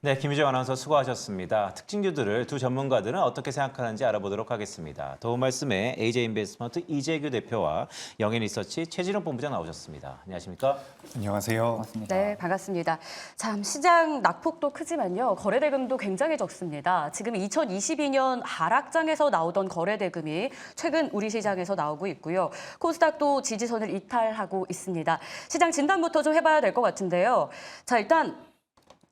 네, 김유정 아나운서 수고하셨습니다. 특징 뉴들을 두 전문가들은 어떻게 생각하는지 알아보도록 하겠습니다. 도움 말씀에 AJ인베스트먼트 이재규 대표와 영앤리서치 최진욱 본부장 나오셨습니다. 안녕하십니까? 안녕하세요. 반갑습니다. 네, 반갑습니다. 참 시장 낙폭도 크지만요. 거래대금도 굉장히 적습니다. 지금 2022년 하락장에서 나오던 거래대금이 최근 우리 시장에서 나오고 있고요. 코스닥도 지지선을 이탈하고 있습니다. 시장 진단부터 좀 해봐야 될 것 같은데요. 자, 일단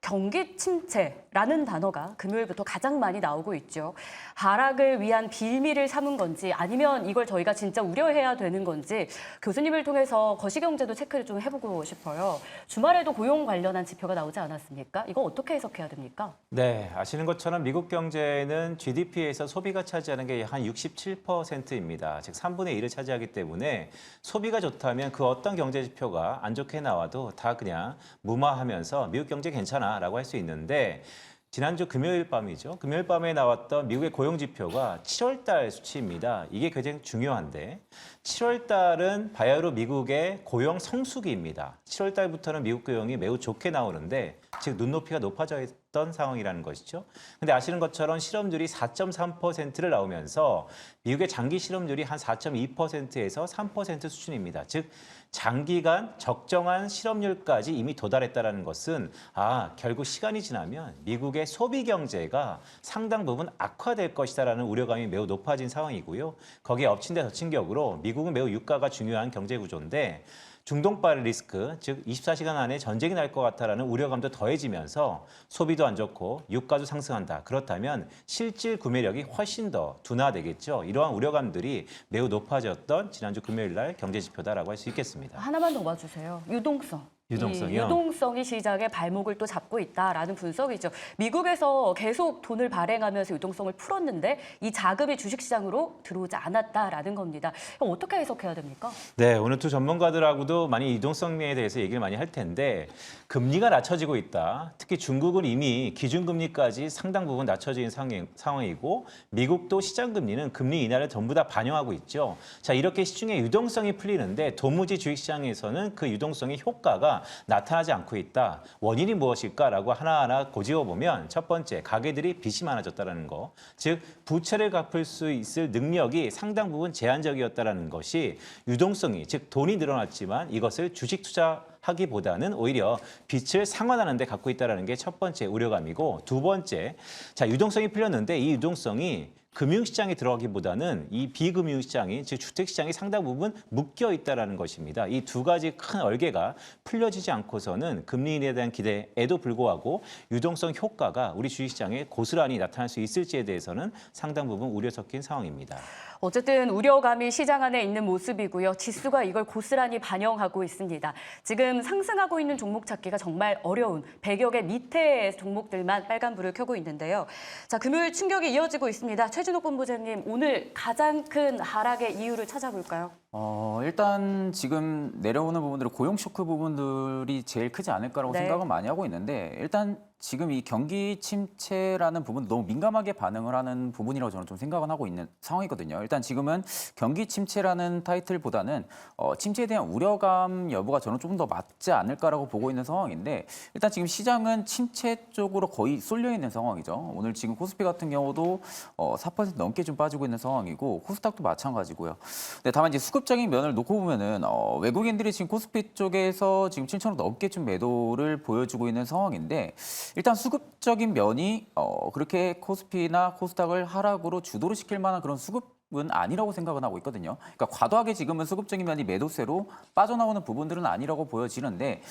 경기 침체라는 단어가 금요일부터 가장 많이 나오고 있죠. 하락을 위한 빌미를 삼은 건지 아니면 이걸 저희가 진짜 우려해야 되는 건지 교수님을 통해서 거시경제도 체크를 좀 해보고 싶어요. 주말에도 고용 관련한 지표가 나오지 않았습니까? 이거 어떻게 해석해야 됩니까? 네, 아시는 것처럼 미국 경제는 GDP에서 소비가 차지하는 게 한 67%입니다. 즉 3분의 1을 차지하기 때문에 소비가 좋다면 그 어떤 경제 지표가 안 좋게 나와도 다 그냥 무마하면서 미국 경제 괜찮아 라고 할 수 있는데 지난주 금요일 밤이죠. 금요일 밤에 나왔던 미국의 고용 지표가 7월 달 수치입니다. 이게 굉장히 중요한데 7월 달은 바야흐로 미국의 고용 성수기입니다. 7월 달부터는 미국 고용이 매우 좋게 나오는데 즉 눈높이가 높아져 있던 상황이라는 것이죠. 근데 아시는 것처럼 실업률이 4.3%를 나오면서 미국의 장기 실업률이 한 4.2%에서 3% 수준입니다. 즉 장기간 적정한 실업률까지 이미 도달했다는 것은 결국 시간이 지나면 미국의 소비 경제가 상당 부분 악화될 것이다라는 우려감이 매우 높아진 상황이고요. 거기에 엎친 데 덮친 격으로 미국은 매우 유가가 중요한 경제 구조인데 중동발 리스크, 즉 24시간 안에 전쟁이 날 것 같다라는 우려감도 더해지면서 소비도 안 좋고 유가도 상승한다. 그렇다면 실질 구매력이 훨씬 더 둔화되겠죠. 이러한 우려감들이 매우 높아졌던 지난주 금요일 날 경제 지표다라고 할 수 있겠습니다. 하나만 더 봐주세요. 유동성. 유동성이요? 이 유동성이 시장의 발목을 또 잡고 있다라는 분석이죠. 미국에서 계속 돈을 발행하면서 유동성을 풀었는데 이 자금이 주식시장으로 들어오지 않았다라는 겁니다. 어떻게 해석해야 됩니까? 네, 오늘 두 전문가들하고도 많이 유동성에 대해서 얘기를 많이 할 텐데 금리가 낮춰지고 있다. 특히 중국은 이미 기준금리까지 상당 부분 낮춰진 상황이고 미국도 시장금리는 금리 인하를 전부 다 반영하고 있죠. 자, 이렇게 시중에 유동성이 풀리는데 도무지 주식시장에서는 그 유동성의 효과가 나타나지 않고 있다. 원인이 무엇일까라고 하나하나 고집어보면 첫 번째, 가계들이 빚이 많아졌다는 거. 즉, 부채를 갚을 수 있을 능력이 상당 부분 제한적이었다는 것이 유동성이, 즉 돈이 늘어났지만 이것을 주식 투자하기보다는 오히려 빚을 상환하는 데 갖고 있다는 게 첫 번째 우려감이고 두 번째, 자, 유동성이 풀렸는데 이 유동성이 금융시장에 들어가기보다는 이 비금융시장이, 즉 주택시장이 상당 부분 묶여 있다는 것입니다. 이 두 가지 큰 얼개가 풀려지지 않고서는 금리 인하에 대한 기대에도 불구하고 유동성 효과가 우리 주식시장에 고스란히 나타날 수 있을지에 대해서는 상당 부분 우려 섞인 상황입니다. 어쨌든 우려감이 시장 안에 있는 모습이고요. 지수가 이걸 고스란히 반영하고 있습니다. 지금 상승하고 있는 종목 찾기가 정말 어려운 100여 개 밑에 종목들만 빨간불을 켜고 있는데요. 자, 금요일 충격이 이어지고 있습니다. 최진욱 본부장님, 오늘 가장 큰 하락의 이유를 찾아볼까요? 일단 지금 내려오는 부분들은 고용 쇼크 부분들이 제일 크지 않을까라고 네. 생각은 많이 하고 있는데 일단 지금 이 경기 침체라는 부분 너무 민감하게 반응을 하는 부분이라고 저는 좀 생각은 하고 있는 상황이거든요. 일단 지금은 경기 침체라는 타이틀보다는 침체에 대한 우려감 여부가 저는 조금 더 맞지 않을까라고 보고 있는 상황인데 일단 지금 시장은 침체 쪽으로 거의 쏠려 있는 상황이죠. 오늘 지금 코스피 같은 경우도 4% 넘게 좀 빠지고 있는 상황이고 코스닥도 마찬가지고요. 근데 다만 이제 수급적인 면을 놓고 보면은 외국인들이 지금 코스피 쪽에서 지금 7,000원 넘게 좀 매도를 보여주고 있는 상황인데 일단 수급적인 면이 그렇게 코스피나 코스닥을 하락으로 주도를 시킬 만한 그런 수급은 아니라고 생각은 하고 있거든요. 그러니까 과도하게 지금은 수급적인 면이 매도세로 빠져나오는 부분들은 아니라고 보여지는데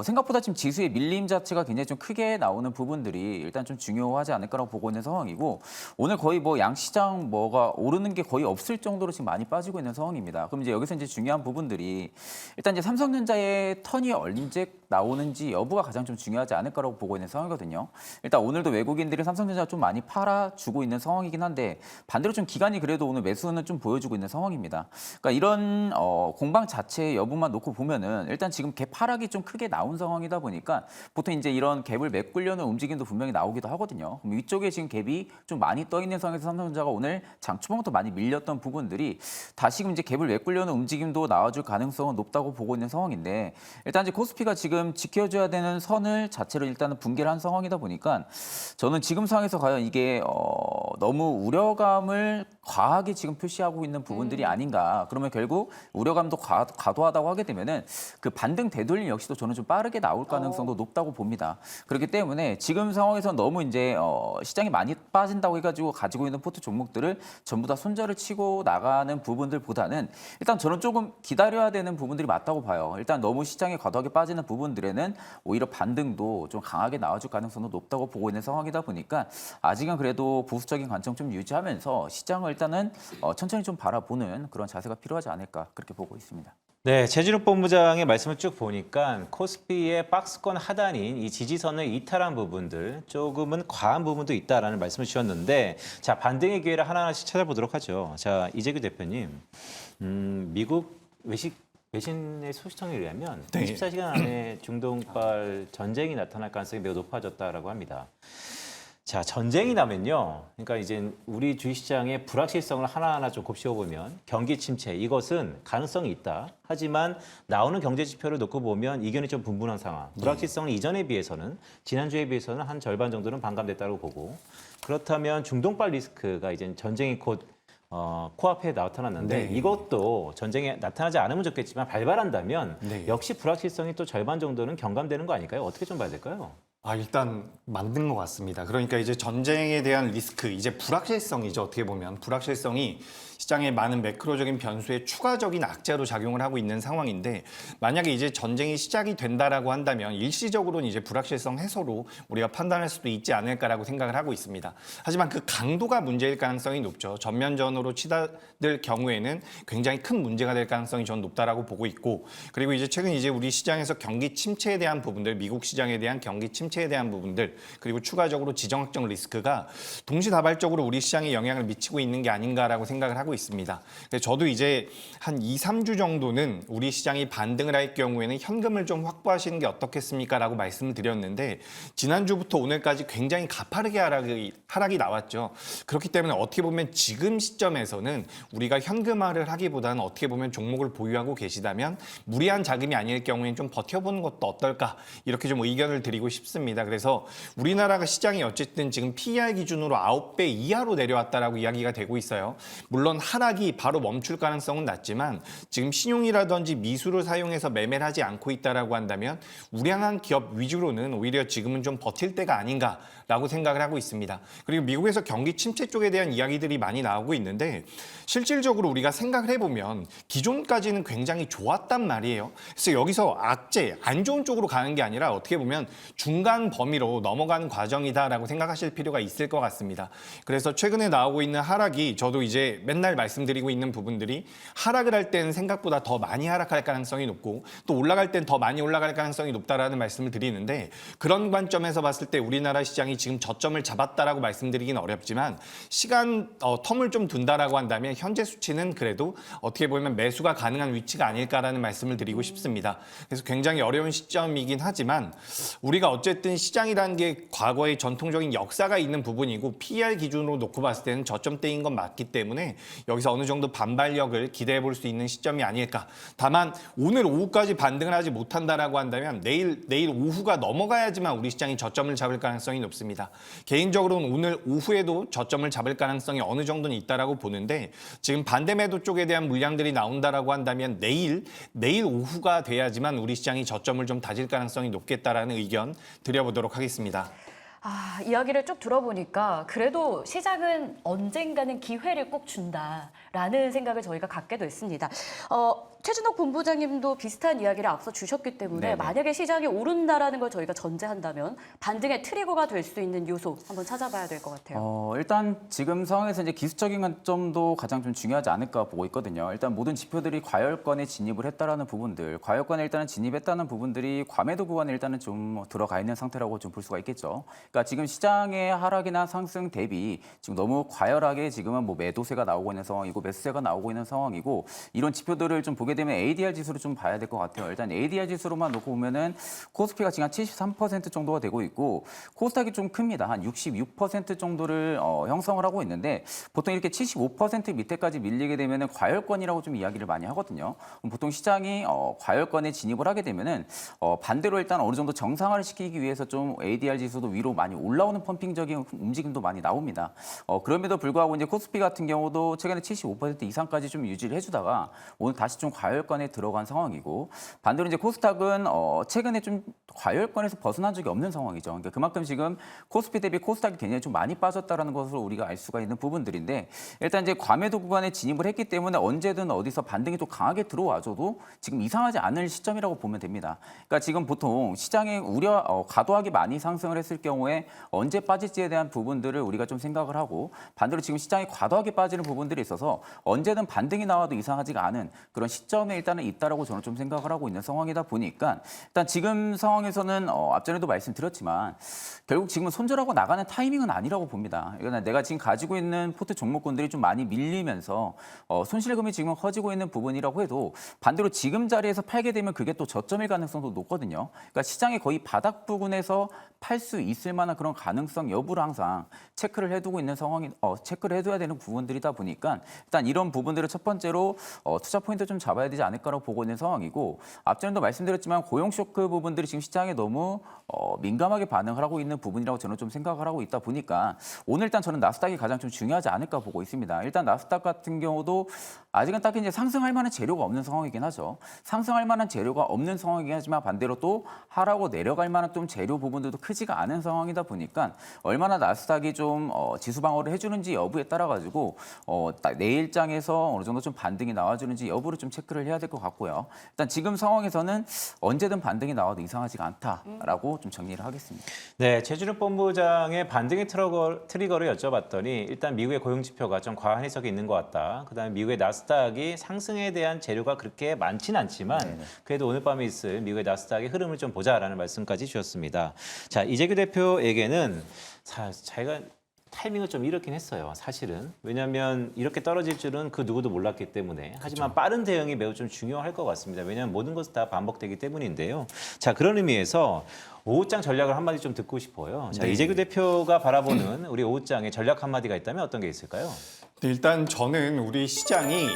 생각보다 지금 지수의 밀림 자체가 굉장히 좀 크게 나오는 부분들이 일단 좀 중요하지 않을까라고 보고 있는 상황이고 오늘 거의 뭐 양시장 뭐가 오르는 게 거의 없을 정도로 지금 많이 빠지고 있는 상황입니다. 그럼 이제 여기서 이제 중요한 부분들이 일단 이제 삼성전자의 턴이 언제 나오는지 여부가 가장 좀 중요하지 않을까라고 보고 있는 상황이거든요. 일단 오늘도 외국인들이 삼성전자 좀 많이 팔아주고 있는 상황이긴 한데 반대로 좀 기관이 그래도 오늘 매수는 좀 보여주고 있는 상황입니다. 그러니까 이런 공방 자체 여부만 놓고 보면은 일단 지금 갭 하락이 좀 크게 나온 상황이다 보니까 보통 이제 이런 갭을 메꾸려는 움직임도 분명히 나오기도 하거든요. 그럼 위쪽에 지금 갭이 좀 많이 떠 있는 상황에서 삼성전자가 오늘 장 초반부터 많이 밀렸던 부분들이 다시금 이제 갭을 메꾸려는 움직임도 나와줄 가능성은 높다고 보고 있는 상황인데 일단 이제 코스피가 지금 지켜줘야 되는 선을 자체로 일단은 붕괴를 한 상황이다 보니까 저는 지금 상황에서 과연 이게 너무 우려감을 과하게 지금 표시하고 있는 부분들이 아닌가. 그러면 결국 우려감도 과도하다고 하게 되면은 그 반등 되돌림 역시도 저는 좀 빠르게 나올 가능성도 높다고 봅니다. 그렇기 때문에 지금 상황에서 너무 이제 시장이 많이 빠진다고 해가지고 가지고 있는 포트 종목들을 전부 다 손절을 치고 나가는 부분들보다는 일단 저는 조금 기다려야 되는 부분들이 맞다고 봐요. 일단 너무 시장에 과도하게 빠지는 부분들에는 오히려 반등도 좀 강하게 나와줄 가능성도 높다고 보고 있는 상황이다 보니까 아직은 그래도 보수적인 관점 좀 유지하면서 시장을 일단은 천천히 좀 바라보는 그런 자세가 필요하지 않을까 그렇게 보고 있습니다. 네, 최진욱 본부장의 말씀을 쭉 보니까 코스피의 박스권 하단인 이 지지선을 이탈한 부분들 조금은 과한 부분도 있다라는 말씀을 주셨는데 자 반등의 기회를 하나하나씩 찾아보도록 하죠. 자 이재규 대표님, 미국 외신의 소식통에 의하면 24시간 안에 중동발 전쟁이 나타날 가능성이 매우 높아졌다라고 합니다. 자, 전쟁이 나면요. 그러니까 이제 우리 주식시장의 불확실성을 하나하나 좀 곱씹어보면 경기 침체, 이것은 가능성이 있다. 하지만 나오는 경제 지표를 놓고 보면 이견이 좀 분분한 상황. 불확실성은 이전에 비해서는, 지난주에 비해서는 한 절반 정도는 반감됐다고 보고 그렇다면 중동발 리스크가 이제 전쟁이 곧 코앞에 나타났는데 네. 이것도 전쟁에 나타나지 않으면 좋겠지만 발발한다면 네. 역시 불확실성이 또 절반 정도는 경감되는 거 아닐까요? 어떻게 좀 봐야 될까요? 일단 만든 것 같습니다. 그러니까 이제 전쟁에 대한 리스크, 이제 불확실성이죠. 어떻게 보면 불확실성이 시장의 많은 매크로적인 변수에 추가적인 악재로 작용을 하고 있는 상황인데 만약에 이제 전쟁이 시작이 된다라고 한다면 일시적으로는 이제 불확실성 해소로 우리가 판단할 수도 있지 않을까라고 생각을 하고 있습니다. 하지만 그 강도가 문제일 가능성이 높죠. 전면전으로 치닫을 경우에는 굉장히 큰 문제가 될 가능성이 저는 높다라고 보고 있고 그리고 이제 최근 이제 우리 시장에서 경기 침체에 대한 부분들, 미국 시장에 대한 경기 침체에 대한 부분들 그리고 추가적으로 지정학적 리스크가 동시다발적으로 우리 시장에 영향을 미치고 있는 게 아닌가라고 생각을 하고 있습니다. 저도 이제 한 2, 3주 정도는 우리 시장이 반등을 할 경우에는 현금을 좀 확보하시는 게 어떻겠습니까? 라고 말씀을 드렸는데 지난주부터 오늘까지 굉장히 가파르게 하락이 나왔죠. 그렇기 때문에 어떻게 보면 지금 시점에서는 우리가 현금화를 하기보다는 어떻게 보면 종목을 보유하고 계시다면 무리한 자금이 아닐 경우에는 좀 버텨보는 것도 어떨까 이렇게 좀 의견을 드리고 싶습니다. 그래서 우리나라가 시장이 어쨌든 지금 PER 기준으로 9배 이하로 내려왔다라고 이야기가 되고 있어요. 물론 하락이 바로 멈출 가능성은 낮지만 지금 신용이라든지 미수를 사용해서 매매를 하지 않고 있다라고 한다면 우량한 기업 위주로는 오히려 지금은 좀 버틸 때가 아닌가라고 생각을 하고 있습니다. 그리고 미국에서 경기 침체 쪽에 대한 이야기들이 많이 나오고 있는데 실질적으로 우리가 생각을 해보면 기존까지는 굉장히 좋았단 말이에요. 그래서 여기서 악재, 안 좋은 쪽으로 가는 게 아니라 어떻게 보면 중간 범위로 넘어가는 과정이다라고 생각하실 필요가 있을 것 같습니다. 그래서 최근에 나오고 있는 하락이 저도 이제 맨날 말씀드리고 있는 부분들이 하락을 할 때는 생각보다 더 많이 하락할 가능성이 높고 또 올라갈 땐 더 많이 올라갈 가능성이 높다라는 말씀을 드리는데 그런 관점에서 봤을 때 우리나라 시장이 지금 저점을 잡았다라고 말씀드리기는 어렵지만 시간 텀을 좀 둔다라고 한다면 현재 수치는 그래도 어떻게 보면 매수가 가능한 위치가 아닐까라는 말씀을 드리고 싶습니다. 그래서 굉장히 어려운 시점이긴 하지만 우리가 어쨌든 시장이라는 게 과거의 전통적인 역사가 있는 부분이고 PER 기준으로 놓고 봤을 때는 저점대인 건 맞기 때문에 여기서 어느 정도 반발력을 기대해 볼 수 있는 시점이 아닐까. 다만 오늘 오후까지 반등을 하지 못한다라고 한다면 내일 오후가 넘어가야지만 우리 시장이 저점을 잡을 가능성이 높습니다. 개인적으로는 오늘 오후에도 저점을 잡을 가능성이 어느 정도는 있다라고 보는데 지금 반대 매도 쪽에 대한 물량들이 나온다라고 한다면 내일 오후가 돼야지만 우리 시장이 저점을 좀 다질 가능성이 높겠다라는 의견 드려보도록 하겠습니다. 이야기를 쭉 들어보니까 그래도 시장은 언젠가는 기회를 꼭 준다라는 생각을 저희가 갖게 됐습니다. 최준호 본부장님도 비슷한 이야기를 앞서 주셨기 때문에 네네. 만약에 시장이 오른다라는 걸 저희가 전제한다면 반등의 트리거가 될 수 있는 요소 한번 찾아봐야 될 것 같아요. 일단 지금 상황에서 이제 기술적인 관점도 가장 좀 중요하지 않을까 보고 있거든요. 일단 모든 지표들이 과열권에 진입을 했다라는 부분들, 과열권에 일단은 진입했다는 부분들이 과매도 구간에 일단은 좀 들어가 있는 상태라고 좀 볼 수가 있겠죠. 그러니까 지금 시장의 하락이나 상승 대비 지금 너무 과열하게 지금은 뭐 매도세가 나오고 있는 상황이고 매수세가 나오고 있는 상황이고 이런 지표들을 좀 보게 되면 ADR 지수를 좀 봐야 될 것 같아요. 일단 ADR 지수로만 놓고 보면은 코스피가 지금 한 73% 정도가 되고 있고 코스닥이 좀 큽니다. 한 66% 정도를 형성을 하고 있는데 보통 이렇게 75% 밑에까지 밀리게 되면은 과열권이라고 좀 이야기를 많이 하거든요. 보통 시장이 과열권에 진입을 하게 되면은 반대로 일단 어느 정도 정상화를 시키기 위해서 좀 ADR 지수도 위로 많이 올라오는 펌핑적인 움직임도 많이 나옵니다. 그럼에도 불구하고 이제 코스피 같은 경우도 최근에 75% 이상까지 좀 유지를 해주다가 오늘 다시 좀 과열권에 들어간 상황이고 반대로 이제 코스닥은 최근에 좀 과열권에서 벗어난 적이 없는 상황이죠. 그러니까 그만큼 지금 코스피 대비 코스닥이 굉장히 좀 많이 빠졌다라는 것을 우리가 알 수가 있는 부분들인데 일단 이제 과매도 구간에 진입을 했기 때문에 언제든 어디서 반등이 또 강하게 들어와줘도 지금 이상하지 않을 시점이라고 보면 됩니다. 그러니까 지금 보통 시장에 과도하게 많이 상승을 했을 경우에 언제 빠질지에 대한 부분들을 우리가 좀 생각을 하고 반대로 지금 시장이 과도하게 빠지는 부분들이 있어서 언제든 반등이 나와도 이상하지가 않은 그런 시점에 일단은 있다라고 저는 좀 생각을 하고 있는 상황이다 보니까 일단 지금 상황에서는 앞전에도 말씀드렸지만 결국 지금은 손절하고 나가는 타이밍은 아니라고 봅니다. 그러니까 내가 지금 가지고 있는 포트 종목군들이 좀 많이 밀리면서 손실금이 지금 커지고 있는 부분이라고 해도 반대로 지금 자리에서 팔게 되면 그게 또 저점일 가능성도 높거든요. 그러니까 시장의 거의 바닥 부근에서 팔 수 있을 만한 그런 가능성 여부를 항상 체크를 해두고 있는 상황이 체크를 해둬야 되는 부분들이다 보니까 일단 이런 부분들을 첫 번째로 투자 포인트 좀 잡아야 되지 않을까라고 보고 있는 상황이고 앞전에도 말씀드렸지만 고용 쇼크 부분들이 지금 시장에 너무 민감하게 반응을 하고 있는 부분이라고 저는 좀 생각을 하고 있다 보니까 오늘 일단 저는 나스닥이 가장 좀 중요하지 않을까 보고 있습니다. 일단 나스닥 같은 경우도 아직은 딱히 이제 상승할 만한 재료가 없는 상황이긴 하죠. 상승할 만한 재료가 없는 상황이긴 하지만 반대로 또 하라고 내려갈 만한 좀 재료 부분들도 크지가 않은 상황이다 보니까 얼마나 나스닥이 좀 지수 방어를 해주는지 여부에 따라 가지고 내일장에서 어느 정도 좀 반등이 나와주는지 여부를 좀 체크를 해야 될 것 같고요. 일단 지금 상황에서는 언제든 반등이 나와도 이상하지가 않다라고 좀 정리를 하겠습니다. 네, 최준호 본부장의 반등의 트리거를 여쭤봤더니 일단 미국의 고용 지표가 좀 과한 해석이 있는 것 같다. 그다음에 미국의 나스닥이 상승에 대한 재료가 그렇게 많지는 않지만 그래도 오늘 밤에 있을 미국의 나스닥의 흐름을 좀 보자라는 말씀까지 주셨습니다. 자, 이재규 대표에게는 자기가 타이밍을 좀 잃었긴 했어요, 사실은. 왜냐하면 이렇게 떨어질 줄은 그 누구도 몰랐기 때문에. 하지만 빠른 대응이 매우 좀 중요할 것 같습니다. 왜냐하면 모든 것이 다 반복되기 때문인데요. 자, 그런 의미에서 오후장 전략을 한마디 좀 듣고 싶어요. 자, 네. 이재규 대표가 바라보는 우리 오후장의 전략 한마디가 있다면 어떤 게 있을까요? 일단 저는 우리 시장이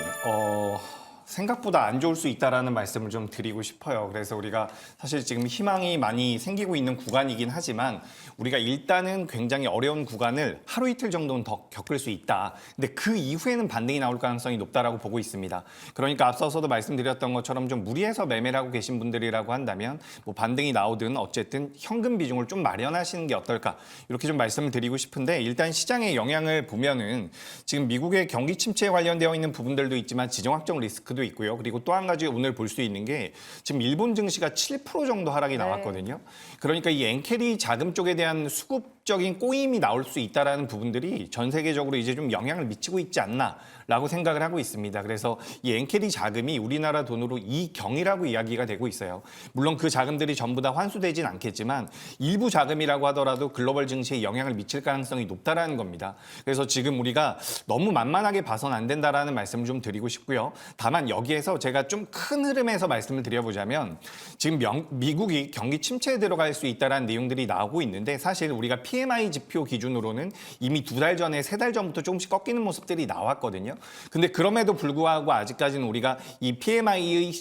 생각보다 안 좋을 수 있다라는 말씀을 좀 드리고 싶어요. 그래서 우리가 사실 지금 희망이 많이 생기고 있는 구간이긴 하지만 우리가 일단은 굉장히 어려운 구간을 하루 이틀 정도는 더 겪을 수 있다. 근데 그 이후에는 반등이 나올 가능성이 높다라고 보고 있습니다. 그러니까 앞서서도 말씀드렸던 것처럼 좀 무리해서 매매를 하고 계신 분들이라고 한다면 뭐 반등이 나오든 어쨌든 현금 비중을 좀 마련하시는 게 어떨까 이렇게 좀 말씀을 드리고 싶은데 일단 시장의 영향을 보면은 지금 미국의 경기 침체에 관련되어 있는 부분들도 있지만 지정학적 리스크도 있고요. 그리고 또 한 가지 오늘 볼 수 있는 게 지금 일본 증시가 7% 정도 하락이 나왔거든요. 그러니까 이 엔캐리 자금 쪽에 대한 수급적인 꼬임이 나올 수 있다라는 부분들이 전 세계적으로 이제 좀 영향을 미치고 있지 않나라고 생각을 하고 있습니다. 그래서 이 엔캐리 자금이 우리나라 돈으로 2경이라고 이야기가 되고 있어요. 물론 그 자금들이 전부 다 환수되진 않겠지만 일부 자금이라고 하더라도 글로벌 증시에 영향을 미칠 가능성이 높다라는 겁니다. 그래서 지금 우리가 너무 만만하게 봐서는 안 된다라는 말씀을 좀 드리고 싶고요. 다만 여기에서 제가 좀 큰 흐름에서 말씀을 드려보자면 지금 미국이 경기 침체에 들어갈 수 있다는 내용들이 나오고 있는데 사실 우리가 PMI 지표 기준으로는 이미 2달 전에 3달 전부터 조금씩 꺾이는 모습들이 나왔거든요. 근데 그럼에도 불구하고 아직까지는 우리가 이 PMI의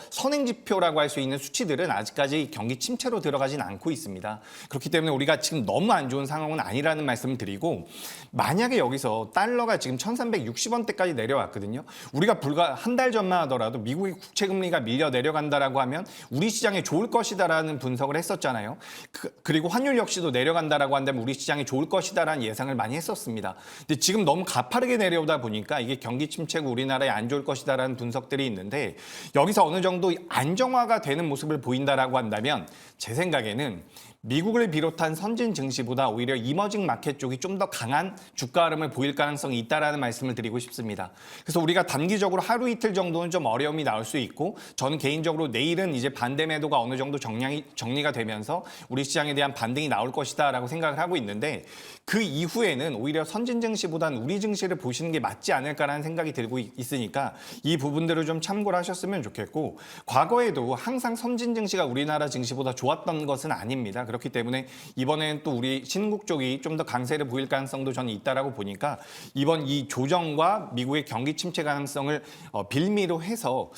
선행 지표라고 할 수 있는 수치들은 아직까지 경기 침체로 들어가진 않고 있습니다. 그렇기 때문에 우리가 지금 너무 안 좋은 상황은 아니라는 말씀을 드리고 만약에 여기서 달러가 지금 1,360원대까지 내려왔거든요. 우리가 불과 한 달 전만 하더라도 미국의 국채 금리가 밀려 내려간다라고 하면 우리 시장에 좋을 것이다라는 분석을 했었잖아요. 그리고 환율 역시도 내려간다라고 한다면 우리 시장이 좋을 것이다라는 예상을 많이 했었습니다. 근데 지금 너무 가파르게 내려오다 보니까 이게 경기 침체고 우리나라에 안 좋을 것이다라는 분석들이 있는데 여기서 어느 정도 안정화가 되는 모습을 보인다라고 한다면 제 생각에는 미국을 비롯한 선진 증시보다 오히려 이머징 마켓 쪽이 좀 더 강한 주가 흐름을 보일 가능성이 있다라는 말씀을 드리고 싶습니다. 그래서 우리가 단기적으로 하루 이틀 정도는 좀 어려움이 나올 수 있고 저는 개인적으로 내일은 이제 반대 매도가 어느 정도 정리가 되면서 우리 시장에 대한 반등이 나올 것이다라고 생각을 하고 있는데 그 이후에는 오히려 선진 증시보다는 우리 증시를 보시는 게 맞지 않을까라는 생각이 들고 있으니까 이 부분들을 좀 참고를 하셨으면 좋겠고 과거에도 항상 선진 증시가 우리나라 증시보다 좋았던 것은 아닙니다. 그렇기 때문에 이번에는 또 우리 신흥국 쪽이 좀 더 강세를 보일 가능성도 저는 있다라고 보니까 이번 이 조정과 미국의 경기 침체 가능성을 빌미로 해서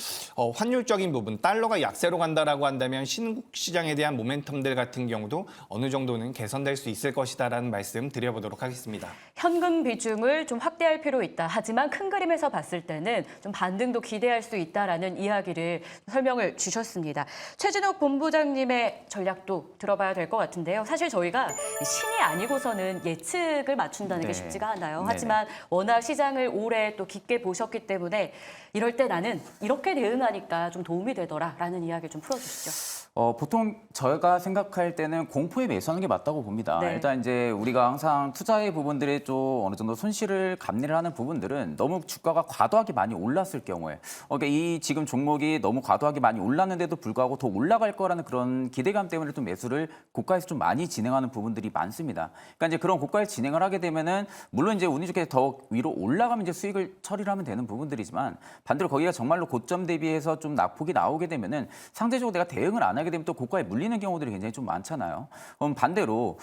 환율적인 부분, 달러가 약세로 간다라고 한다면 신흥국 시장에 대한 모멘텀들 같은 경우도 어느 정도는 개선될 수 있을 것이다라는 말씀 드려보도록 하겠습니다. 현금 비중을 좀 확대할 필요 있다. 하지만 큰 그림에서 봤을 때는 좀 반등도 기대할 수 있다라는 이야기를 설명을 주셨습니다. 최진욱 본부장님의 전략도 들어봐야 될 것 같은데요. 사실 저희가 신이 아니고서는 예측을 맞춘다는 게 네. 쉽지가 않아요. 네네. 하지만 워낙 시장을 오래 또 깊게 보셨기 때문에 이럴 때 나는 이렇게 대응하니까 좀 도움이 되더라라는 이야기를 좀 풀어주시죠. 보통 저희가 생각할 때는 공포에 매수하는 게 맞다고 봅니다. 네. 일단 이제 우리가 항상 투자의 부분들에 좀 어느 정도 손실을 감내를 하는 부분들은 너무 주가가 과도하게 많이 올랐을 경우에 그러니까 이 지금 종목이 너무 과도하게 많이 올랐는데도 불구하고 더 올라갈 거라는 그런 기대감 때문에 좀 매수를 고가에서 좀 많이 진행하는 부분들이 많습니다. 그러니까 이제 그런 고가에 진행을 하게 되면은 물론 이제 운이 좋게 더 위로 올라가면 이제 수익을 처리를 하면 되는 부분들이지만 반대로 거기가 정말로 고점 대비해서 좀 낙폭이 나오게 되면은 상대적으로 내가 대응을 안 하게 되면 또 고가에 물리는 경우들이 굉장히 좀 많잖아요. 그럼 반대로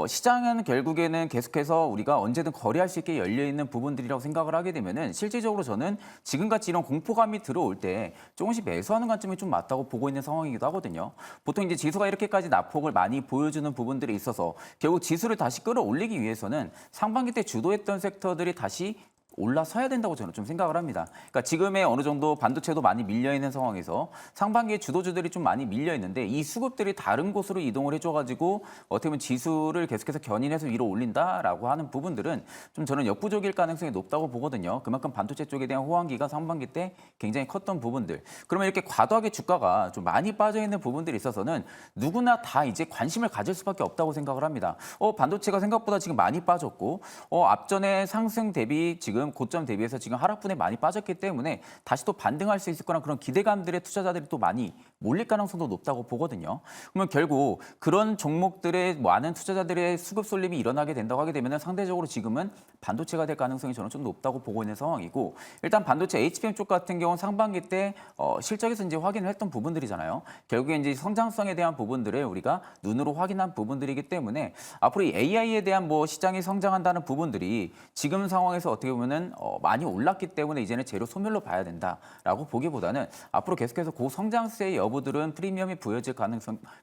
시장은 결국에는 계속해서 우리가 언제든 거래할 수 있게 열려 있는 부분들이라고 생각을 하게 되면은 실질적으로 저는 지금같이 이런 공포감이 들어올 때 조금씩 매수하는 관점이 좀 맞다고 보고 있는 상황이기도 하거든요. 보통 이제 지수가 이렇게까지 낙폭을 많이 보여주는 부분들이 있어서 결국 지수를 다시 끌어올리기 위해서는 상반기 때 주도했던 섹터들이 다시 올라서야 된다고 저는 좀 생각을 합니다. 그러니까 지금의 어느 정도 반도체도 많이 밀려 있는 상황에서 상반기에 주도주들이 좀 많이 밀려 있는데 이 수급들이 다른 곳으로 이동을 해줘가지고 어떻게 보면 지수를 계속해서 견인해서 위로 올린다라고 하는 부분들은 좀 저는 역부족일 가능성이 높다고 보거든요. 그만큼 반도체 쪽에 대한 호황기가 상반기 때 굉장히 컸던 부분들. 그러면 이렇게 과도하게 주가가 좀 많이 빠져 있는 부분들이 있어서는 누구나 다 이제 관심을 가질 수밖에 없다고 생각을 합니다. 반도체가 생각보다 지금 많이 빠졌고 앞전에 상승 대비 지금 고점 대비해서 지금 하락분에 많이 빠졌기 때문에 다시 또 반등할 수 있을 거란 그런 기대감들의 투자자들이 또 많이 몰릴 가능성도 높다고 보거든요. 그러면 결국 그런 종목들의 많은 투자자들의 수급 쏠림이 일어나게 된다고 하게 되면 상대적으로 지금은 반도체가 될 가능성이 저는 좀 높다고 보고 있는 상황이고 일단 반도체 HBM 쪽 같은 경우는 상반기 때 실적에서 이제 확인을 했던 부분들이잖아요. 결국에 이제 성장성에 대한 부분들을 우리가 눈으로 확인한 부분들이기 때문에 앞으로 이 AI에 대한 시장이 성장한다는 부분들이 지금 상황에서 어떻게 보면은 많이 올랐기 때문에 이제는 재료 소멸로 봐야 된다라고 보기보다는 앞으로 계속해서 고성장세의 여부들은 프리미엄이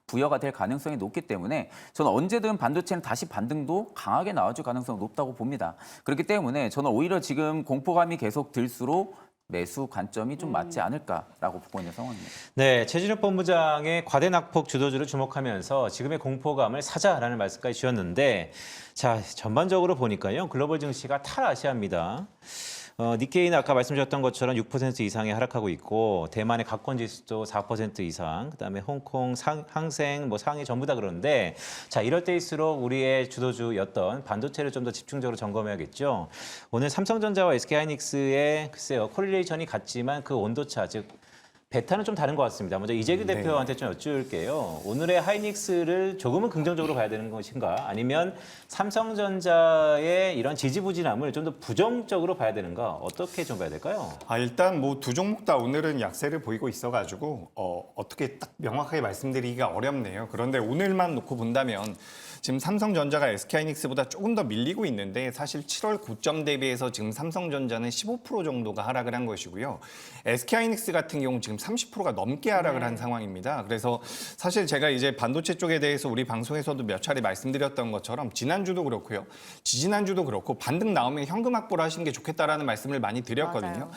부여가 될 가능성이 높기 때문에 저는 언제든 반도체는 다시 반등도 강하게 나와줄 가능성이 높다고 봅니다. 그렇기 때문에 저는 오히려 지금 공포감이 계속 들수록 매수 관점이 좀 맞지 않을까라고 보고 있는 상황입니다. 네, 최진욱 본부장의 과대 낙폭 주도주를 주목하면서 지금의 공포감을 사자라는 말씀까지 주셨는데 자, 전반적으로 보니까요. 글로벌 증시가 탈아시아입니다. 니케이는 아까 말씀 주셨던 것처럼 6% 이상이 하락하고 있고 대만의 각권 지수도 4% 이상, 그다음에 홍콩, 항생, 상해 전부 다 그러는데 자 이럴 때일수록 우리의 주도주였던 반도체를 좀 더 집중적으로 점검해야겠죠. 오늘 삼성전자와 SK하이닉스의 글쎄요 코릴레이션이 같지만 그 온도차 즉 베타는 좀 다른 것 같습니다. 먼저 이재규 네. 대표한테 좀 여쭐게요. 오늘의 하이닉스를 조금은 긍정적으로 봐야 되는 것인가? 아니면 삼성전자의 이런 지지부진함을 좀 더 부정적으로 봐야 되는가? 어떻게 좀 봐야 될까요? 일단 두 종목 다 오늘은 약세를 보이고 있어가지고 어떻게 딱 명확하게 말씀드리기가 어렵네요. 그런데 오늘만 놓고 본다면 지금 삼성전자가 SK하이닉스보다 조금 더 밀리고 있는데 사실 7월 고점 대비해서 지금 삼성전자는 15% 정도가 하락을 한 것이고요. SK하이닉스 같은 경우 지금 30%가 넘게 하락을 한 상황입니다. 그래서 사실 제가 이제 반도체 쪽에 대해서 우리 방송에서도 몇 차례 말씀드렸던 것처럼 지난주도 그렇고요. 지지난주도 그렇고 반등 나오면 현금 확보를 하시는 게 좋겠다라는 말씀을 많이 드렸거든요. 맞아요.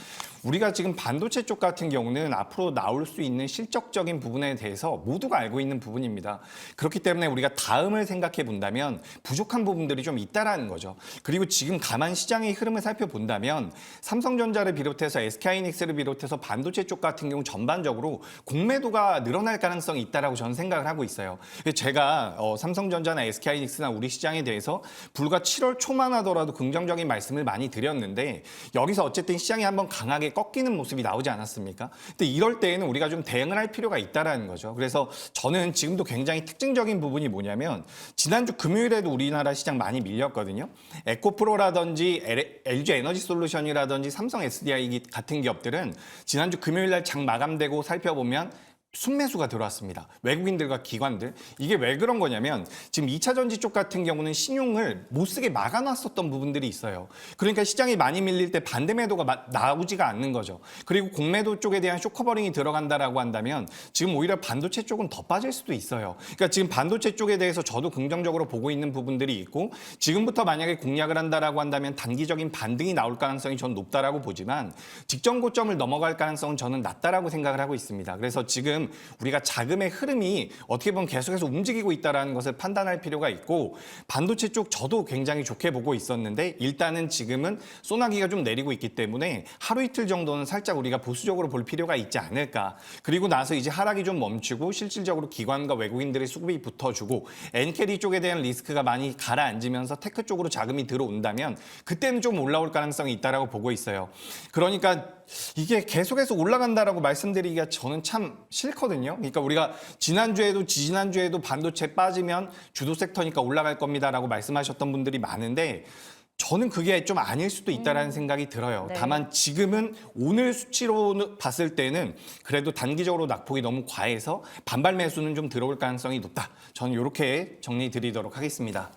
우리가 지금 반도체 쪽 같은 경우는 앞으로 나올 수 있는 실적적인 부분에 대해서 모두가 알고 있는 부분입니다. 그렇기 때문에 우리가 다음을 생각해 본다면 부족한 부분들이 좀 있다라는 거죠. 그리고 지금 가만 시장의 흐름을 살펴본다면 삼성전자를 비롯해서 SK하이닉스를 비롯해서 반도체 쪽 같은 경우 전반적으로 공매도가 늘어날 가능성이 있다라고 저는 생각을 하고 있어요. 제가 삼성전자나 SK하이닉스나 우리 시장에 대해서 불과 7월 초만 하더라도 긍정적인 말씀을 많이 드렸는데 여기서 어쨌든 시장이 한번 강하게 꺾이는 모습이 나오지 않았습니까? 근데 이럴 때에는 우리가 좀 대응을 할 필요가 있다라는 거죠. 그래서 저는 지금도 굉장히 특징적인 부분이 뭐냐면 지난주 금요일에도 우리나라 시장 많이 밀렸거든요. 에코프로라든지 LG 에너지 솔루션이라든지 삼성 SDI 같은 기업들은 지난주 금요일 날 장 마감되고 살펴보면 순매수가 들어왔습니다. 외국인들과 기관들. 이게 왜 그런 거냐면 지금 2차 전지 쪽 같은 경우는 신용을 못 쓰게 막아놨었던 부분들이 있어요. 그러니까 시장이 많이 밀릴 때 반대 매도가 나오지가 않는 거죠. 그리고 공매도 쪽에 대한 쇼커버링이 들어간다라고 한다면 지금 오히려 반도체 쪽은 더 빠질 수도 있어요. 그러니까 지금 반도체 쪽에 대해서 저도 긍정적으로 보고 있는 부분들이 있고 지금부터 만약에 공략을 한다라고 한다면 단기적인 반등이 나올 가능성이 저는 높다라고 보지만 직전 고점을 넘어갈 가능성은 저는 낮다라고 생각을 하고 있습니다. 그래서 지금 우리가 자금의 흐름이 어떻게 보면 계속해서 움직이고 있다는 것을 판단할 필요가 있고 반도체 쪽 저도 굉장히 좋게 보고 있었는데 일단은 지금은 소나기가 좀 내리고 있기 때문에 하루 이틀 정도는 살짝 우리가 보수적으로 볼 필요가 있지 않을까. 그리고 나서 이제 하락이 좀 멈추고 실질적으로 기관과 외국인들의 수급이 붙어주고 엔캐리 쪽에 대한 리스크가 많이 가라앉으면서 테크 쪽으로 자금이 들어온다면 그때는 좀 올라올 가능성이 있다라고 보고 있어요. 그러니까 이게 계속해서 올라간다라고 말씀드리기가 저는 참 싫거든요. 그러니까 우리가 지난주에도 지지난주에도 반도체 빠지면 주도 섹터니까 올라갈 겁니다라고 말씀하셨던 분들이 많은데 저는 그게 좀 아닐 수도 있다라는 생각이 들어요. 네. 다만 지금은 오늘 수치로 봤을 때는 그래도 단기적으로 낙폭이 너무 과해서 반발 매수는 좀 들어올 가능성이 높다. 저는 이렇게 정리 드리도록 하겠습니다.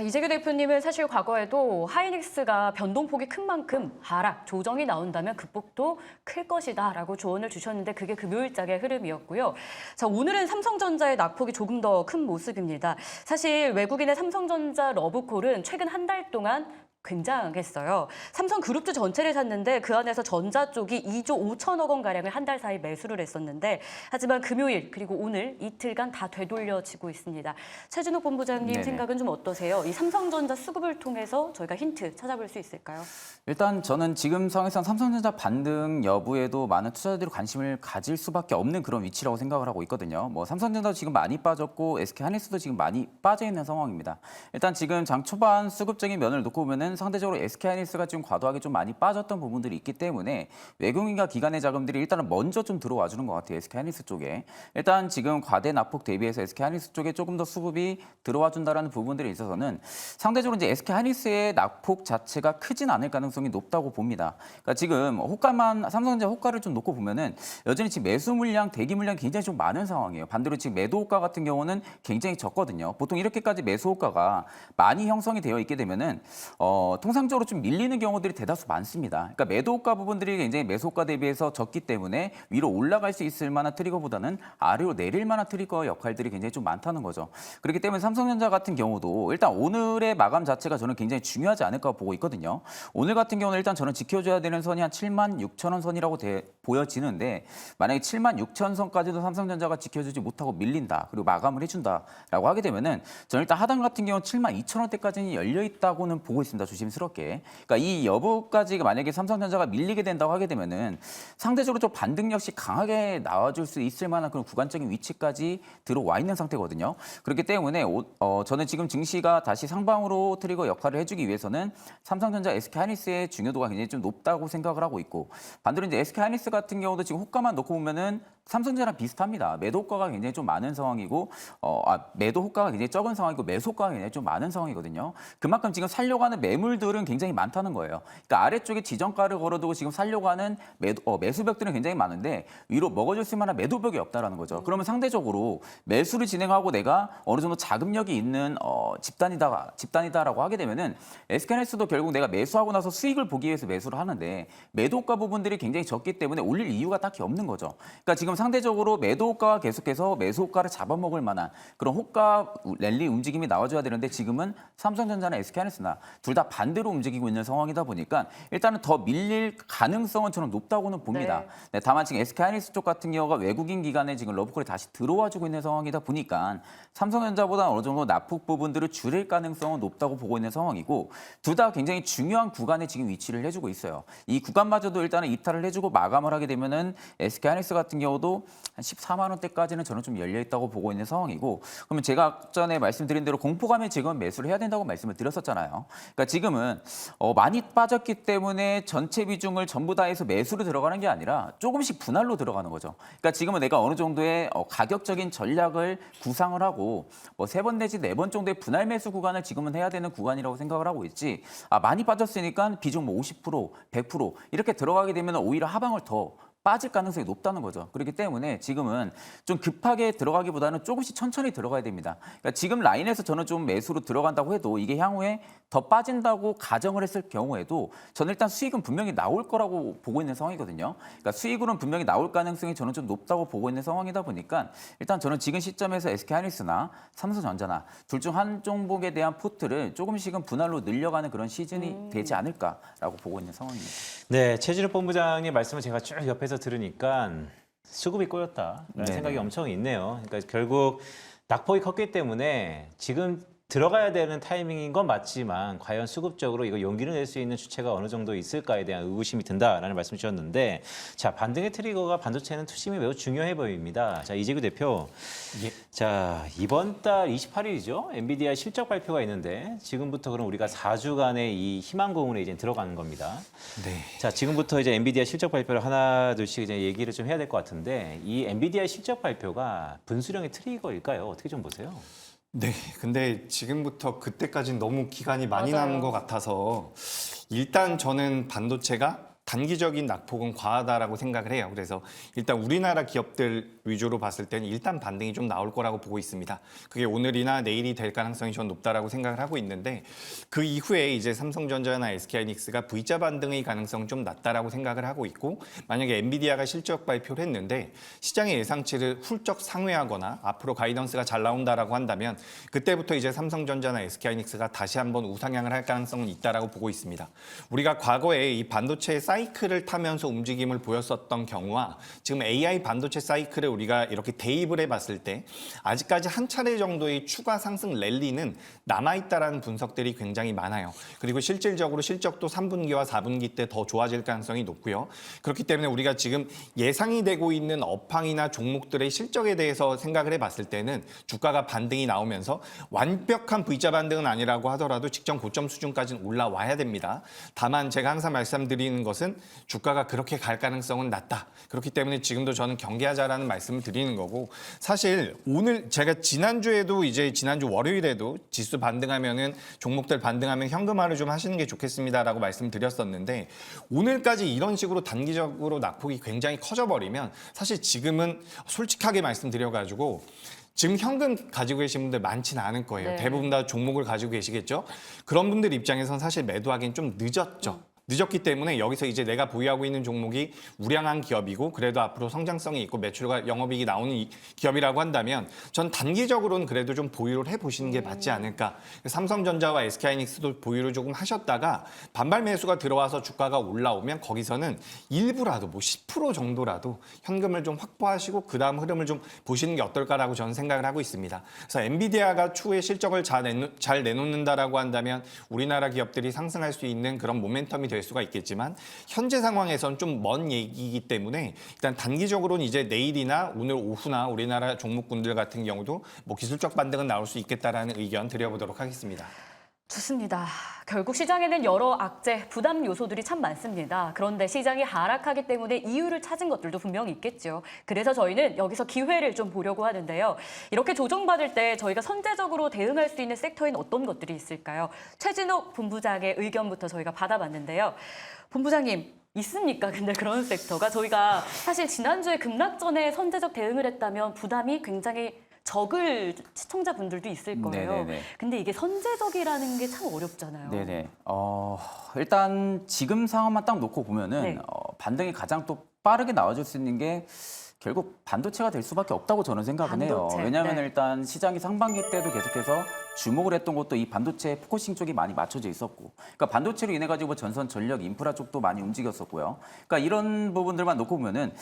이재규 대표님은 사실 과거에도 하이닉스가 변동폭이 큰 만큼 하락, 조정이 나온다면 극복도 클 것이다라고 조언을 주셨는데 그게 금요일장의 흐름이었고요. 자, 오늘은 삼성전자의 낙폭이 조금 더 큰 모습입니다. 사실 외국인의 삼성전자 러브콜은 최근 한 달 동안 굉장했어요. 삼성그룹주 전체를 샀는데 그 안에서 전자 쪽이 2조 5천억 원가량을 한 달 사이 매수를 했었는데 하지만 금요일 그리고 오늘 이틀간 다 되돌려지고 있습니다. 최준욱 본부장님 네네. 생각은 좀 어떠세요? 이 삼성전자 수급을 통해서 저희가 힌트 찾아볼 수 있을까요? 일단 저는 지금 상황에서 삼성전자 반등 여부에도 많은 투자자들이 관심을 가질 수밖에 없는 그런 위치라고 생각을 하고 있거든요. 뭐 삼성전자도 지금 많이 빠졌고 SK하이닉스도 지금 많이 빠져 있는 상황입니다. 일단 지금 장 초반 수급적인 면을 놓고 보면은 상대적으로 SK하이닉스가 좀 과도하게 좀 많이 빠졌던 부분들이 있기 때문에 외국인과 기관의 자금들이 일단은 먼저 좀 들어와 주는 것 같아요. SK하이닉스 쪽에. 일단 지금 과대 낙폭 대비해서 SK하이닉스 쪽에 조금 더 수급이 들어와 준다라는 부분들에 있어서는 상대적으로 이제 SK하이닉스의 낙폭 자체가 크진 않을 가능성이 높다고 봅니다. 그러니까 지금 호가만 삼성전자 호가를 좀 놓고 보면은 여전히 지금 매수 물량, 대기 물량이 굉장히 좀 많은 상황이에요. 반대로 지금 매도 호가 같은 경우는 굉장히 적거든요. 보통 이렇게까지 매수 호가가 많이 형성이 되어 있게 되면은 통상적으로 좀 밀리는 경우들이 대다수 많습니다. 그러니까 매도 호가 부분들이 굉장히 매수 호가 대비해서 적기 때문에 위로 올라갈 수 있을 만한 트리거보다는 아래로 내릴 만한 트리거 역할들이 굉장히 좀 많다는 거죠. 그렇기 때문에 삼성전자 같은 경우도 일단 오늘의 마감 자체가 저는 굉장히 중요하지 않을까 보고 있거든요. 오늘 같은 경우는 일단 저는 지켜줘야 되는 선이 한 76,000원 선이라고 보여지는데 만약에 76,000선까지도 삼성전자가 지켜주지 못하고 밀린다. 그리고 마감을 해준다라고 하게 되면은 저는 일단 하단 같은 경우는 72,000원대까지는 열려 있다고는 보고 있습니다. 조심스럽게. 그러니까 이 여부까지 만약에 삼성전자가 밀리게 된다고 하게 되면은 상대적으로 좀 반등 역시 강하게 나와줄 수 있을 만한 그런 구간적인 위치까지 들어와 있는 상태거든요. 그렇기 때문에 저는 지금 증시가 다시 상방으로 트리거 역할을 해주기 위해서는 삼성전자, SK하이닉스의 중요도가 굉장히 좀 높다고 생각을 하고 있고 반대로 이제 SK하이닉스 같은 경우도 지금 호가만 놓고 보면은 삼성전자랑 비슷합니다. 매도 호가가 굉장히 좀 많은 상황이고 매도 호가가 굉장히 적은 상황이고 매수 호가가 굉장히 좀 많은 상황이거든요. 그만큼 지금 살려고 하는 매물들은 굉장히 많다는 거예요. 그러니까 아래쪽에 지정가를 걸어두고 지금 살려고 하는 매수벽들은 굉장히 많은데 위로 먹어줄 수 만한 매도벽이 없다라는 거죠. 그러면 상대적으로 매수를 진행하고 내가 어느 정도 자금력이 있는 집단이다라고 하게 되면은 SK하이닉스도 결국 내가 매수하고 나서 수익을 보기 위해서 매수를 하는데 매도가 부분들이 굉장히 적기 때문에 올릴 이유가 딱히 없는 거죠. 그러니까 지금 상대적으로 매도 호가가 계속해서 매수 호가를 잡아먹을 만한 그런 호가 랠리 움직임이 나와줘야 되는데 지금은 삼성전자나 SK하이닉스나 둘 다 반대로 움직이고 있는 상황이다 보니까 일단은 더 밀릴 가능성은 저는 높다고는 봅니다. 네. 네, 다만 지금 SK하이닉스 쪽 같은 경우가 외국인 기관에 지금 러브콜이 다시 들어와주고 있는 상황이다 보니까 삼성전자보다 어느 정도 납폭 부분들을 줄일 가능성은 높다고 보고 있는 상황이고 둘 다 굉장히 중요한 구간에 지금 위치를 해주고 있어요. 이 구간마저도 일단은 이탈을 해주고 마감을 하게 되면은 SK하이닉스 같은 경우도 한 14만 원대까지는 저는 좀 열려 있다고 보고 있는 상황이고 그러면 제가 전에 말씀드린 대로 공포감에 지금 매수를 해야 된다고 말씀을 드렸었잖아요. 그러니까 지금은 많이 빠졌기 때문에 전체 비중을 전부 다 해서 매수로 들어가는 게 아니라 조금씩 분할로 들어가는 거죠. 그러니까 지금은 내가 어느 정도의 가격적인 전략을 구상을 하고 세 번 내지 네 번 정도의 분할 매수 구간을 지금은 해야 되는 구간이라고 생각을 하고 있지. 많이 빠졌으니까 비중 뭐 50%, 100% 이렇게 들어가게 되면 오히려 하방을 더 빠질 가능성이 높다는 거죠. 그렇기 때문에 지금은 좀 급하게 들어가기보다는 조금씩 천천히 들어가야 됩니다. 그러니까 지금 라인에서 저는 좀 매수로 들어간다고 해도 이게 향후에 더 빠진다고 가정을 했을 경우에도 저는 일단 수익은 분명히 나올 거라고 보고 있는 상황이거든요. 그러니까 수익으로는 분명히 나올 가능성이 저는 좀 높다고 보고 있는 상황이다 보니까 일단 저는 지금 시점에서 SK하이닉스나 삼성전자나 둘 중 한 종목에 대한 포트를 조금씩은 분할로 늘려가는 그런 시즌이 되지 않을까라고 보고 있는 상황입니다. 네, 최진욱 본부장님 말씀을 제가 쭉 옆에서 들으니까 수급이 꼬였다라는 네네. 생각이 엄청 있네요. 그러니까 결국 낙폭이 컸기 때문에 지금 들어가야 되는 타이밍인 건 맞지만 과연 수급적으로 이거 용기를 낼 수 있는 주체가 어느 정도 있을까에 대한 의구심이 든다라는 말씀 주셨는데 자, 반등의 트리거가 반도체는 투심이 매우 중요해 보입니다. 자, 이재규 대표. 예. 자, 이번 달 28일이죠. 엔비디아 실적 발표가 있는데 지금부터 그럼 우리가 4주간의 이 희망 고문에 이제 들어가는 겁니다. 네. 자, 지금부터 이제 엔비디아 실적 발표를 하나 둘씩 이제 얘기를 좀 해야 될 것 같은데 이 엔비디아 실적 발표가 분수령의 트리거일까요? 어떻게 좀 보세요? 네, 근데 지금부터 그때까지는 너무 기간이 많이 맞아요. 남은 것 같아서 일단 저는 반도체가 단기적인 낙폭은 과하다라고 생각을 해요. 그래서 일단 우리나라 기업들 위주로 봤을 때는 일단 반등이 좀 나올 거라고 보고 있습니다. 그게 오늘이나 내일이 될 가능성이 전 높다라고 생각을 하고 있는데 그 이후에 이제 삼성전자나 SK하이닉스가 V자 반등의 가능성 좀 낮다라고 생각을 하고 있고 만약에 엔비디아가 실적 발표를 했는데 시장의 예상치를 훌쩍 상회하거나 앞으로 가이던스가 잘 나온다라고 한다면 그때부터 이제 삼성전자나 SK하이닉스가 다시 한번 우상향을 할 가능성은 있다라고 보고 있습니다. 우리가 과거에 이 반도체의 사이클을 타면서 움직임을 보였었던 경우와 지금 AI 반도체 사이클을 우리가 이렇게 대입을 해봤을 때 아직까지 한 차례 정도의 추가 상승 랠리는 남아있다라는 분석들이 굉장히 많아요. 그리고 실질적으로 실적도 3분기와 4분기 때 더 좋아질 가능성이 높고요. 그렇기 때문에 우리가 지금 예상이 되고 있는 업황이나 종목들의 실적에 대해서 생각을 해봤을 때는 주가가 반등이 나오면서 완벽한 V자 반등은 아니라고 하더라도 직전 고점 수준까지는 올라와야 됩니다. 다만 제가 항상 말씀드리는 것은 주가가 그렇게 갈 가능성은 낮다. 그렇기 때문에 지금도 저는 경계하자라는 말씀을 드리는 거고 사실 오늘 제가 지난주에도 이제 지난주 월요일에도 지수 반등하면은 종목들 반등하면 현금화를 좀 하시는 게 좋겠습니다라고 말씀드렸었는데 오늘까지 이런 식으로 단기적으로 낙폭이 굉장히 커져버리면 사실 지금은 솔직하게 말씀드려가지고 지금 현금 가지고 계신 분들 많지는 않을 거예요. 네. 대부분 다 종목을 가지고 계시겠죠. 그런 분들 입장에서는 사실 매도하기는 좀 늦었죠. 늦었기 때문에 여기서 이제 내가 보유하고 있는 종목이 우량한 기업이고 그래도 앞으로 성장성이 있고 매출과 영업이익이 나오는 이 기업이라고 한다면 전 단기적으로는 그래도 좀 보유를 해보시는 게 맞지 않을까. 삼성전자와 SK하이닉스도 보유를 조금 하셨다가 반발 매수가 들어와서 주가가 올라오면 거기서는 일부라도 뭐 10% 정도라도 현금을 좀 확보하시고 그 다음 흐름을 좀 보시는 게 어떨까라고 저는 생각을 하고 있습니다. 그래서 엔비디아가 추후에 실적을 잘 내놓는다라고 한다면 우리나라 기업들이 상승할 수 있는 그런 모멘텀이 될 수가 있겠지만 현재 상황에선 좀 먼 얘기이기 때문에 일단 단기적으로는 이제 내일이나 오늘 오후나 우리나라 종목군들 같은 경우도 뭐 기술적 반등은 나올 수 있겠다라는 의견 드려보도록 하겠습니다. 좋습니다. 결국 시장에는 여러 악재, 부담 요소들이 참 많습니다. 그런데 시장이 하락하기 때문에 이유를 찾은 것들도 분명히 있겠죠. 그래서 저희는 여기서 기회를 좀 보려고 하는데요. 이렇게 조정받을 때 저희가 선제적으로 대응할 수 있는 섹터에는 어떤 것들이 있을까요? 최진욱 본부장의 의견부터 저희가 받아봤는데요. 본부장님, 있습니까? 근데 그런 섹터가 저희가 사실 지난주에 급락 전에 선제적 대응을 했다면 부담이 굉장히 적을 시청자분들도 있을 거예요. 네네네. 근데 이게 선제적이라는 게 참 어렵잖아요. 네네. 일단 지금 상황만 딱 놓고 보면은 네. 반등이 가장 또 빠르게 나와줄 수 있는 게 결국 반도체가 될 수밖에 없다고 저는 생각은 해요. 반도체, 왜냐하면 네. 일단 시장이 상반기 때도 계속해서 주목을 했던 것도 이 반도체 포커싱 쪽이 많이 맞춰져 있었고, 그러니까 반도체로 인해 가지고 전선 전력 인프라 쪽도 많이 움직였었고요. 그러니까 이런 부분들만 놓고 보면은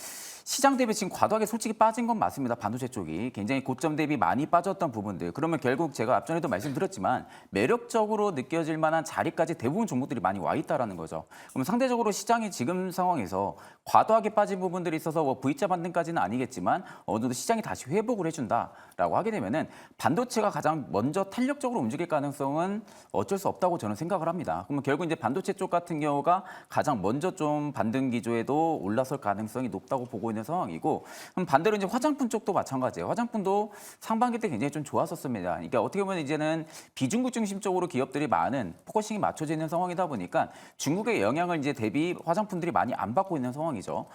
시장 대비 지금 과도하게 솔직히 빠진 건 맞습니다. 반도체 쪽이 굉장히 고점 대비 많이 빠졌던 부분들. 그러면 결국 제가 앞전에도 말씀드렸지만 매력적으로 느껴질 만한 자리까지 대부분 종목들이 많이 와 있다라는 거죠. 그럼 상대적으로 시장이 지금 상황에서 과도하게 빠진 부분들이 있어서 뭐 V자 반등까지는 아니겠지만 어느 정도 시장이 다시 회복을 해준다라고 하게 되면은 반도체가 가장 먼저 탄력적으로 움직일 가능성은 어쩔 수 없다고 저는 생각을 합니다. 그러면 결국 이제 반도체 쪽 같은 경우가 가장 먼저 좀 반등 기조에도 올라설 가능성이 높다고 보고 있는 상황이고, 그럼 반대로 이제 화장품 쪽도 마찬가지예요. 화장품도 상반기 때 굉장히 좀 좋았었습니다. 그러니까 어떻게 보면 이제는 비중국 중심적으로 기업들이 많은 포커싱이 맞춰져 있는 상황이다 보니까 중국의 영향을 이제 대비 화장품들이 많이 안 받고 있는 상황이죠.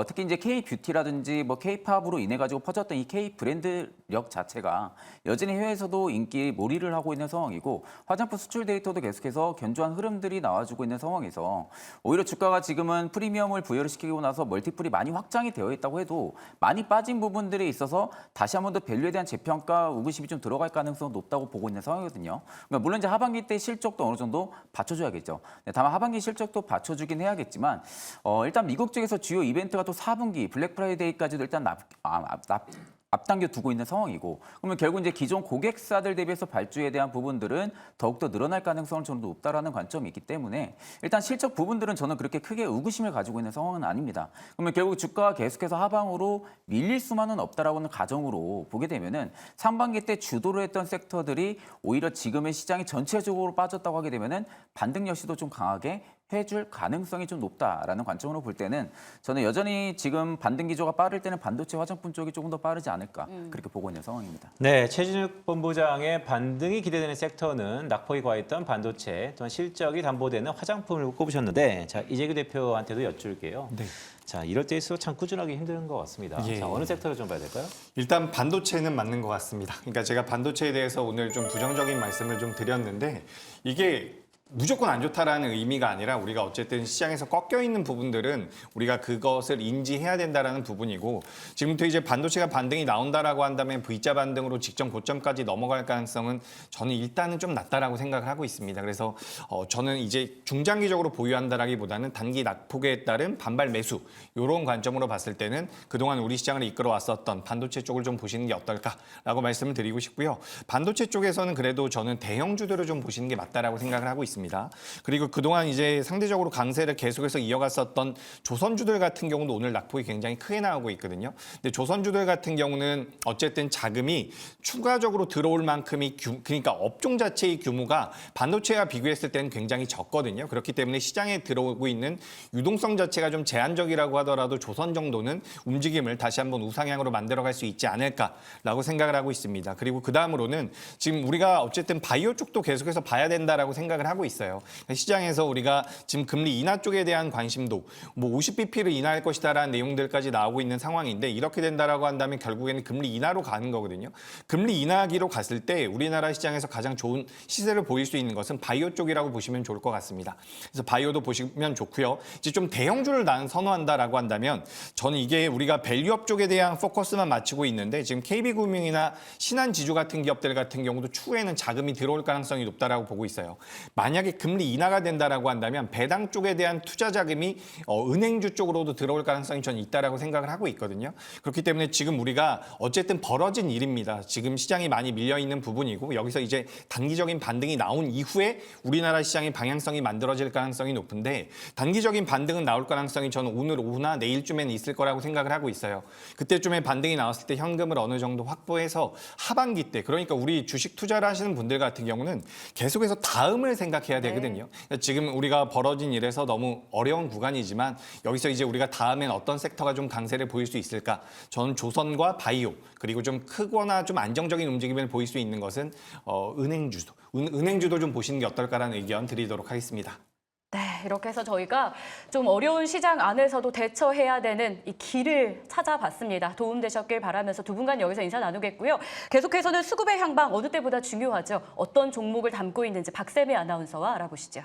특히 이제 K 뷰티라든지 뭐 K 팝으로 인해 가지고 퍼졌던 이 K 브랜드력 자체가 여전히 해외에서도 인기에 몰이를 하고 있는 상황이고, 화장품 수출 데이터도 계속해서 견조한 흐름들이 나와주고 있는 상황에서 오히려 주가가 지금은 프리미엄을 부여를 시키고 나서 멀티플이 많이 확장이 되어 있다고 해도 많이 빠진 부분들에 있어서 다시 한 번 더 밸류에 대한 재평가 의구심이 좀 들어갈 가능성이 높다고 보고 있는 상황이거든요. 그러니까 물론 이제 하반기 때 실적도 어느 정도 받쳐줘야겠죠. 다만 하반기 실적도 받쳐주긴 해야겠지만 일단 미국 쪽에서 주요 이벤트가 또 4분기 블랙 프라이데이까지도 일단 앞당겨 두고 있는 상황이고, 그러면 결국 이제 기존 고객사들 대비해서 발주에 대한 부분들은 더욱더 늘어날 가능성은 좀 높다라는 관점이 있기 때문에 일단 실적 부분들은 저는 그렇게 크게 의구심을 가지고 있는 상황은 아닙니다. 그러면 결국 주가가 계속해서 하방으로 밀릴 수만은 없다라고는 가정으로 보게 되면은 상반기 때 주도를 했던 섹터들이 오히려 지금의 시장이 전체적으로 빠졌다고 하게 되면은 반등 여시도 좀 강하게 해줄 가능성이 좀 높다라는 관점으로 볼 때는 저는 여전히 지금 반등 기조가 빠를 때는 반도체 화장품 쪽이 조금 더 빠르지 않을까 그렇게 보고 있는 상황입니다. 네, 최진욱 본부장의 반등이 기대되는 섹터는 낙폭이 과했던 반도체, 또한 실적이 담보되는 화장품을 꼽으셨는데, 자, 이재규 대표한테도 여쭐게요. 네. 자, 이럴 때일수록 참 꾸준하기 힘든 것 같습니다. 예. 자, 어느 섹터를 좀 봐야 될까요? 일단 반도체는 맞는 것 같습니다. 그러니까 제가 반도체에 대해서 오늘 좀 부정적인 말씀을 좀 드렸는데, 이게 무조건 안 좋다라는 의미가 아니라 우리가 어쨌든 시장에서 꺾여 있는 부분들은 우리가 그것을 인지해야 된다라는 부분이고, 지금부터 이제 반도체가 반등이 나온다라고 한다면 V자 반등으로 직전 고점까지 넘어갈 가능성은 저는 일단은 좀 낮다라고 생각을 하고 있습니다. 그래서 저는 이제 중장기적으로 보유한다라기보다는 단기 낙폭에 따른 반발 매수, 이런 관점으로 봤을 때는 그동안 우리 시장을 이끌어 왔었던 반도체 쪽을 좀 보시는 게 어떨까라고 말씀을 드리고 싶고요. 반도체 쪽에서는 그래도 저는 대형주들을 좀 보시는 게 맞다라고 생각을 하고 있습니다. 그리고 그동안 이제 상대적으로 강세를 계속해서 이어갔었던 조선주들 같은 경우도 오늘 낙폭이 굉장히 크게 나오고 있거든요. 근데 조선주들 같은 경우는 어쨌든 자금이 추가적으로 들어올 만큼이 그러니까 업종 자체의 규모가 반도체와 비교했을 때는 굉장히 적거든요. 그렇기 때문에 시장에 들어오고 있는 유동성 자체가 좀 제한적이라고 하더라도 조선 정도는 움직임을 다시 한번 우상향으로 만들어갈 수 있지 않을까라고 생각을 하고 있습니다. 그리고 그 다음으로는 지금 우리가 어쨌든 바이오 쪽도 계속해서 봐야 된다라고 생각을 하고 있어요. 시장에서 우리가 지금 금리 인하 쪽에 대한 관심도 뭐 50bp를 인하할 것이다라는 내용들까지 나오고 있는 상황인데, 이렇게 된다라고 한다면 결국에는 금리 인하로 가는 거거든요. 금리 인하기로 갔을 때 우리나라 시장에서 가장 좋은 시세를 보일 수 있는 것은 바이오 쪽이라고 보시면 좋을 것 같습니다. 그래서 바이오도 보시면 좋고요. 이제 좀 대형주를 나는 선호한다라고 한다면 저는 이게 우리가 밸류업 쪽에 대한 포커스만 맞추고 있는데, 지금 KB금융이나 신한지주 같은 기업들 같은 경우도 추후에는 자금이 들어올 가능성이 높다라고 보고 있어요. 만약에 금리 인하가 된다라고 한다면 배당 쪽에 대한 투자 자금이 은행주 쪽으로도 들어올 가능성이 저는 있다라고 생각을 하고 있거든요. 그렇기 때문에 지금 우리가 어쨌든 벌어진 일입니다. 지금 시장이 많이 밀려 있는 부분이고, 여기서 이제 단기적인 반등이 나온 이후에 우리나라 시장의 방향성이 만들어질 가능성이 높은데, 단기적인 반등은 나올 가능성이 저는 오늘 오후나 내일쯤에는 있을 거라고 생각을 하고 있어요. 그때쯤에 반등이 나왔을 때 현금을 어느 정도 확보해서 하반기 때, 그러니까 우리 주식 투자를 하시는 분들 같은 경우는 계속해서 다음을 생각해야 되거든요. 지금 우리가 벌어진 일에서 너무 어려운 구간이지만 여기서 이제 우리가 다음엔 어떤 섹터가 좀 강세를 보일 수 있을까? 저는 조선과 바이오, 그리고 좀 크거나 좀 안정적인 움직임을 보일 수 있는 것은 은행주도 좀 보시는 게 어떨까라는 의견 드리도록 하겠습니다. 네, 이렇게 해서 저희가 좀 어려운 시장 안에서도 대처해야 되는 이 길을 찾아봤습니다. 도움되셨길 바라면서 두 분간 여기서 인사 나누겠고요. 계속해서는 수급의 향방 어느 때보다 중요하죠. 어떤 종목을 담고 있는지 박세미 아나운서와 알아보시죠.